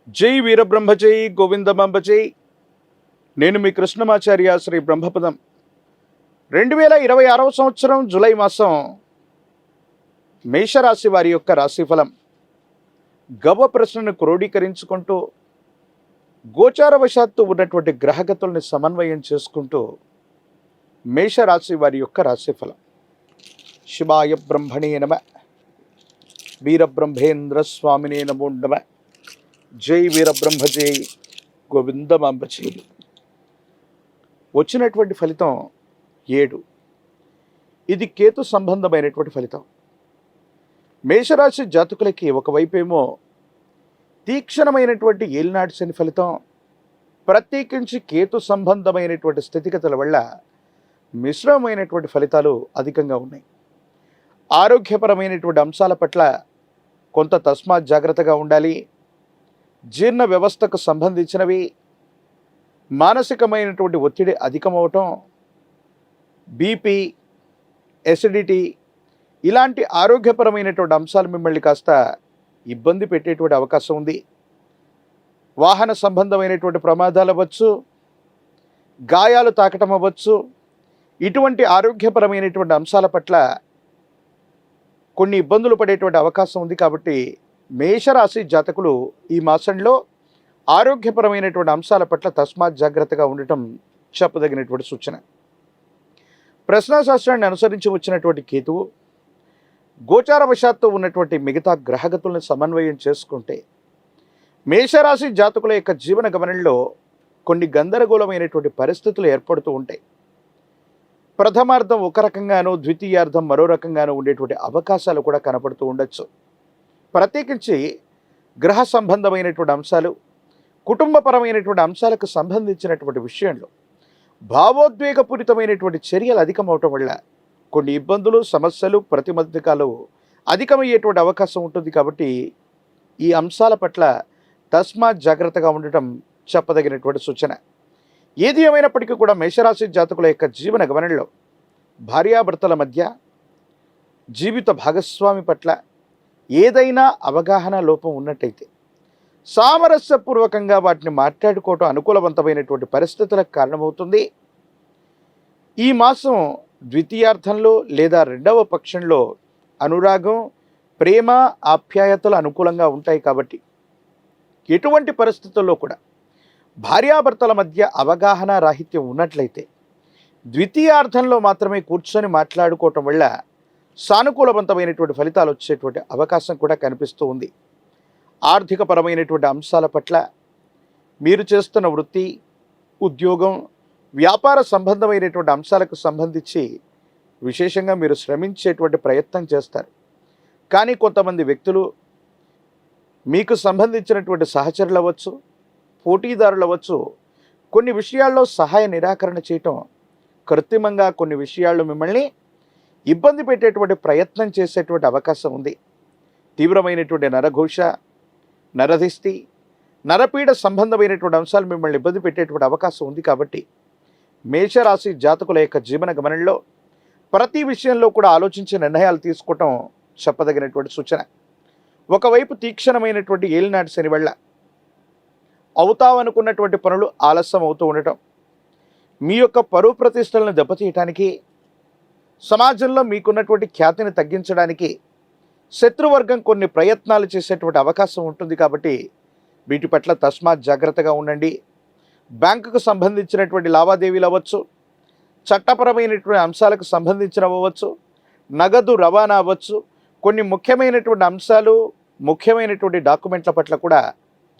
జై వీరబ్రహ్మజై గోవిందమాంబజై. నేను మీ కృష్ణమాచార్య శ్రీ బ్రహ్మపదం. 2026 సంవత్సరం జూలై మాసం మేషరాశి వారి యొక్క రాశిఫలం. గవ్వ ప్రశ్నను క్రోడీకరించుకుంటూ గోచారవశాత్తు ఉన్నటువంటి గ్రహగతుల్ని సమన్వయం చేసుకుంటూ మేషరాశి వారి యొక్క రాశిఫలం. శివాయ బ్రహ్మణే నమ, వీరబ్రహ్మేంద్ర స్వామినే నమో నమ. జై వీరబ్రహ్మజై గోవిందమాంబజై. వచ్చినటువంటి ఫలితం 7. ఇది కేతు సంబంధమైనటువంటి ఫలితం. మేషరాశి జాతకులకి ఒకవైపేమో తీక్షణమైనటువంటి ఏలినాటి శని ఫలితం, ప్రత్యేకించి కేతు సంబంధమైనటువంటి స్థితిగతుల వల్ల మిశ్రమమైనటువంటి ఫలితాలు అధికంగా ఉన్నాయి. ఆరోగ్యపరమైనటువంటి అంశాల పట్ల కొంత తస్మాత్ జాగ్రత్తగా ఉండాలి. జీర్ణ వ్యవస్థకు సంబంధించినవి, మానసికమైనటువంటి ఒత్తిడి అధికమవటం, బీపీ, ఎసిడిటీ ఇలాంటి ఆరోగ్యపరమైనటువంటి అంశాలు మిమ్మల్ని కాస్త ఇబ్బంది పెట్టేటువంటి అవకాశం ఉంది. వాహన సంబంధమైనటువంటి ప్రమాదాలు అవ్వచ్చు, గాయాలు తాకటం అవ్వచ్చు. ఇటువంటి ఆరోగ్యపరమైనటువంటి అంశాల పట్ల కొన్ని ఇబ్బందులు పడేటువంటి అవకాశం ఉంది. కాబట్టి మేషరాశి జాతకులు ఈ మాసంలో ఆరోగ్యపరమైనటువంటి అంశాల పట్ల తస్మాత్ జాగ్రత్తగా ఉండటం చెప్పదగినటువంటి సూచన. ప్రశ్నాశాస్త్రాన్ని అనుసరించి వచ్చినటువంటి కేతువు గోచారవశాత్తు ఉన్నటువంటి మిగతా గ్రహగతులను సమన్వయం చేసుకుంటే మేషరాశి జాతకుల యొక్క జీవన గమనంలో కొన్ని గందరగోళమైనటువంటి పరిస్థితులు ఏర్పడుతూ ఉంటాయి. ప్రథమార్థం ఒక రకంగానూ, ద్వితీయార్థం మరో రకంగానూ ఉండేటువంటి అవకాశాలు కూడా కనపడుతూ ఉండొచ్చు. ప్రత్యేకించి గ్రహ సంబంధమైనటువంటి అంశాలు, కుటుంబపరమైనటువంటి అంశాలకు సంబంధించినటువంటి విషయంలో భావోద్వేగపూరితమైనటువంటి చర్యలు అధికమవటం వల్ల కొన్ని ఇబ్బందులు, సమస్యలు, ప్రతిబంధకాలు అధికమయ్యేటువంటి అవకాశం ఉంటుంది. కాబట్టి ఈ అంశాల పట్ల తస్మాత్ జాగ్రత్తగా ఉండటం చెప్పదగినటువంటి సూచన. ఏది ఏమైనప్పటికీ కూడా మేషరాశి జాతకుల యొక్క జీవన గమనంలో భార్యాభర్తల మధ్య, జీవిత భాగస్వామి పట్ల ఏదైనా అవగాహన లోపం ఉన్నట్టయితే సామరస్యపూర్వకంగా వాటిని మాట్లాడుకోవటం అనుకూలవంతమైనటువంటి పరిస్థితులకు కారణమవుతుంది. ఈ మాసం ద్వితీయార్థంలో లేదా రెండవ పక్షంలో అనురాగం, ప్రేమ, ఆప్యాయతలు అనుకూలంగా ఉంటాయి. కాబట్టి ఎటువంటి పరిస్థితుల్లో కూడా భార్యాభర్తల మధ్య అవగాహన రాహిత్యం ఉన్నట్లయితే ద్వితీయార్థంలో మాత్రమే కూర్చొని మాట్లాడుకోవటం వల్ల సానుకూలవంతమైనటువంటి ఫలితాలు వచ్చేటువంటి అవకాశం కూడా కనిపిస్తూ ఉంది. ఆర్థికపరమైనటువంటి అంశాల పట్ల, మీరు చేస్తున్న వృత్తి, ఉద్యోగం, వ్యాపార సంబంధమైనటువంటి అంశాలకు సంబంధించి విశేషంగా మీరు శ్రమించేటువంటి ప్రయత్నం చేస్తారు. కానీ కొంతమంది వ్యక్తులు, మీకు సంబంధించినటువంటి సహచరులు అవ్వచ్చు, పోటీదారులు అవ్వచ్చు, కొన్ని విషయాల్లో సహాయ నిరాకరణ చేయటం, కృత్రిమంగా కొన్ని విషయాల్లో మిమ్మల్ని ఇబ్బంది పెట్టేటువంటి ప్రయత్నం చేసేటువంటి అవకాశం ఉంది. తీవ్రమైనటువంటి నరఘోష, నరదిష్టి, నరపీడ సంబంధమైనటువంటి అంశాలు మిమ్మల్ని ఇబ్బంది పెట్టేటువంటి అవకాశం ఉంది. కాబట్టి మేషరాశి జాతకుల యొక్క జీవన గమనంలో ప్రతి విషయంలో కూడా ఆలోచించి నిర్ణయాలు తీసుకోవటం చెప్పదగినటువంటి సూచన. ఒకవైపు తీక్షణమైనటువంటి ఏలినాటి శని వల్ల అవుతావనుకున్నటువంటి పనులు ఆలస్యం అవుతూ ఉండటం, మీ యొక్క పరువు ప్రతిష్టలను దెబ్బతీయటానికి, సమాజంలో మీకున్నటువంటి ఖ్యాతిని తగ్గించడానికి శత్రువర్గం కొన్ని ప్రయత్నాలు చేసేటువంటి అవకాశం ఉంటుంది. కాబట్టి వీటి పట్ల తస్మాత్ జాగ్రత్తగా ఉండండి. బ్యాంకుకు సంబంధించినటువంటి లావాదేవీలు అవ్వచ్చు, చట్టపరమైనటువంటి అంశాలకు సంబంధించినవి అవ్వచ్చు, నగదు రవాణా అవ్వచ్చు, కొన్ని ముఖ్యమైనటువంటి అంశాలు, ముఖ్యమైనటువంటి డాక్యుమెంట్ల పట్ల కూడా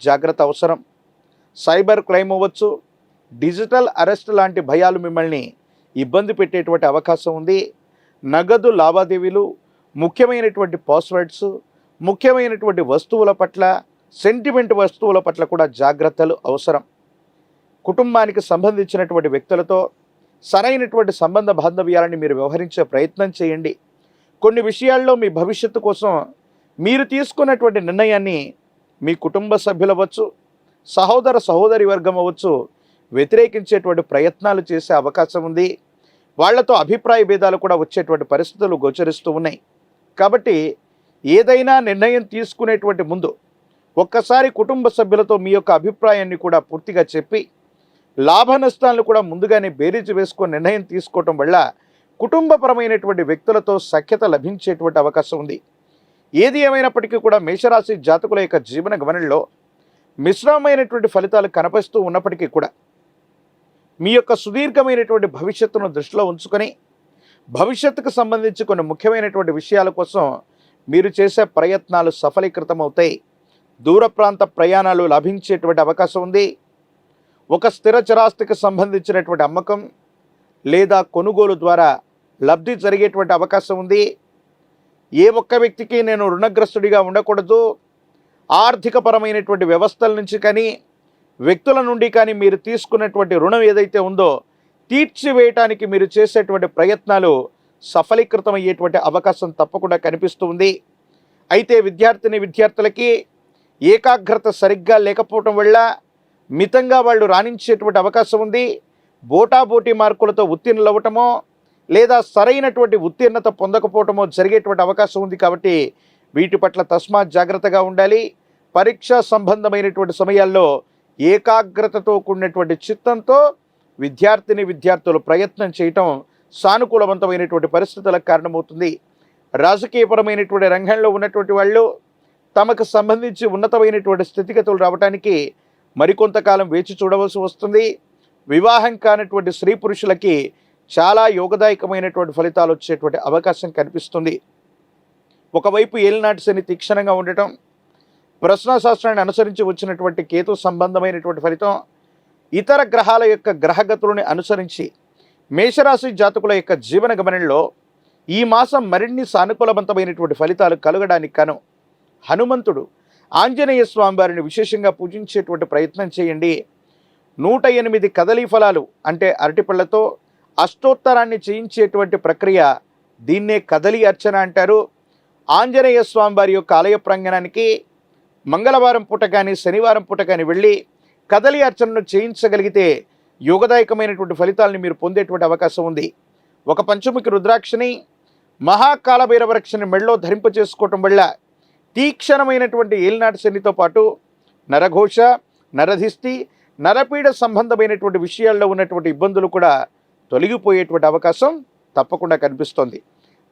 జాగ్రత్త అవసరం. సైబర్ క్రైమ్ అవ్వచ్చు, డిజిటల్ అరెస్ట్ లాంటి భయాలు మిమ్మల్ని ఇబ్బంది పెట్టేటువంటి అవకాశం ఉంది. నగదు లావాదేవీలు, ముఖ్యమైనటువంటి పాస్వర్డ్స్, ముఖ్యమైనటువంటి వస్తువుల పట్ల, సెంటిమెంట్ వస్తువుల పట్ల కూడా జాగ్రత్తలు అవసరం. కుటుంబానికి సంబంధించినటువంటి వ్యక్తులతో సరైనటువంటి సంబంధ బాంధవ్యాలని మీరు వ్యవహరించే ప్రయత్నం చేయండి. కొన్ని విషయాల్లో మీ భవిష్యత్తు కోసం మీరు తీసుకున్నటువంటి నిర్ణయాన్ని మీ కుటుంబ సభ్యులు అవ్వచ్చు, సహోదర సహోదరి వర్గం అవ్వచ్చు, వ్యతిరేకించేటువంటి ప్రయత్నాలు చేసే అవకాశం ఉంది. వాళ్లతో అభిప్రాయ భేదాలు కూడా వచ్చేటువంటి పరిస్థితులు గోచరిస్తూ ఉన్నాయి. కాబట్టి ఏదైనా నిర్ణయం తీసుకునేటువంటి ముందు ఒక్కసారి కుటుంబ సభ్యులతో మీ యొక్క అభిప్రాయాన్ని కూడా పూర్తిగా చెప్పి లాభ నష్టాలను కూడా ముందుగానే బేరీజు వేసుకొని నిర్ణయం తీసుకోవటం వల్ల కుటుంబపరమైనటువంటి వ్యక్తులతో సఖ్యత లభించేటువంటి అవకాశం ఉంది. ఏది ఏమైనప్పటికీ కూడా మేషరాశి జాతకుల యొక్క జీవన గమనంలో మిశ్రమమైనటువంటి ఫలితాలు కనపరుస్తూ ఉన్నప్పటికీ కూడా మీ యొక్క సుదీర్ఘమైనటువంటి భవిష్యత్తును దృష్టిలో ఉంచుకొని భవిష్యత్తుకు సంబంధించి కొన్ని ముఖ్యమైనటువంటి విషయాల కోసం మీరు చేసే ప్రయత్నాలు సఫలీకృతమవుతాయి. దూర ప్రాంత ప్రయాణాలు లభించేటువంటి అవకాశం ఉంది. ఒక స్థిర చరాస్తికి సంబంధించినటువంటి అమ్మకం లేదా కొనుగోలు ద్వారా లబ్ధి జరిగేటువంటి అవకాశం ఉంది. ఏ ఒక్క వ్యక్తికి నేను రుణగ్రస్తుడిగా ఉండకూడదు, ఆర్థికపరమైనటువంటి వ్యవస్థల నుంచి కానీ వ్యక్తుల నుండి కానీ మీరు తీసుకున్నటువంటి రుణం ఏదైతే ఉందో తీర్చివేయటానికి మీరు చేసేటువంటి ప్రయత్నాలు సఫలీకృతమయ్యేటువంటి అవకాశం తప్పకుండా కనిపిస్తుంది. అయితే విద్యార్థులకి ఏకాగ్రత సరిగ్గా లేకపోవటం వల్ల మితంగా వాళ్ళు రాణించేటువంటి అవకాశం ఉంది. బోటాబోటీ మార్కులతో ఉత్తీర్ణులు అవ్వటమో లేదా సరైనటువంటి ఉత్తీర్ణత పొందకపోవటమో జరిగేటువంటి అవకాశం ఉంది. కాబట్టి వీటి పట్ల తస్మాత్ జాగ్రత్తగా ఉండాలి. పరీక్షా సంబంధమైనటువంటి సమయాల్లో ఏకాగ్రతతో కూడినటువంటి చిత్తంతో విద్యార్థులు ప్రయత్నం చేయటం సానుకూలవంతమైనటువంటి పరిస్థితులకు కారణమవుతుంది. రాజకీయపరమైనటువంటి రంగంలో ఉన్నటువంటి వాళ్ళు తమకు సంబంధించి ఉన్నతమైనటువంటి స్థితిగతులు రావడానికి మరికొంతకాలం వేచి చూడవలసి వస్తుంది. వివాహం కానటువంటి స్త్రీ పురుషులకి చాలా యోగదాయకమైనటువంటి ఫలితాలు వచ్చేటువంటి అవకాశం కనిపిస్తుంది. ఒకవైపు ఏలినాటి శని తీక్షణంగా ఉండటం, ప్రశ్నాశాస్త్రాన్ని అనుసరించి వచ్చినటువంటి కేతు సంబంధమైనటువంటి ఫలితం, ఇతర గ్రహాల యొక్క గ్రహగతులను అనుసరించి మేషరాశి జాతకుల యొక్క జీవన గమనంలో ఈ మాసం మరిన్ని సానుకూలవంతమైనటువంటి ఫలితాలు కలగడానికి కాను హనుమంతుడు ఆంజనేయ స్వామి వారిని విశేషంగా పూజించేటువంటి ప్రయత్నం చేయండి. 108 కదలీ ఫలాలు అంటే అరటిపళ్ళతో అష్టోత్తరాన్ని చేయించేటువంటి ప్రక్రియ, దీన్నే కదలి అర్చన అంటారు. ఆంజనేయ స్వామి వారి యొక్క ఆలయ ప్రాంగణానికి మంగళవారం పూట కానీ శనివారం పూట కానీ వెళ్ళి కదలి అర్చనను చేయించగలిగితే యోగదాయకమైనటువంటి ఫలితాలను మీరు పొందేటువంటి అవకాశం ఉంది. ఒక పంచముఖి రుద్రాక్షని మహాకాలభైరవ రక్షని మెడలో ధరింపచేసుకోవటం వల్ల తీక్షణమైనటువంటి ఏలినాటి శనితో పాటు నరఘోష, నరధిష్టి, నరపీడ సంబంధమైనటువంటి విషయాల్లో ఉన్నటువంటి ఇబ్బందులు కూడా తొలగిపోయేటువంటి అవకాశం తప్పకుండా కనిపిస్తోంది.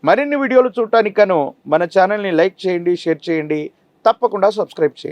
మరిన్ని వీడియోలు చూడటానికి గాను మన ఛానల్ని లైక్ చేయండి, షేర్ చేయండి, తప్పకుండా సబ్స్క్రైబ్ చేయండి.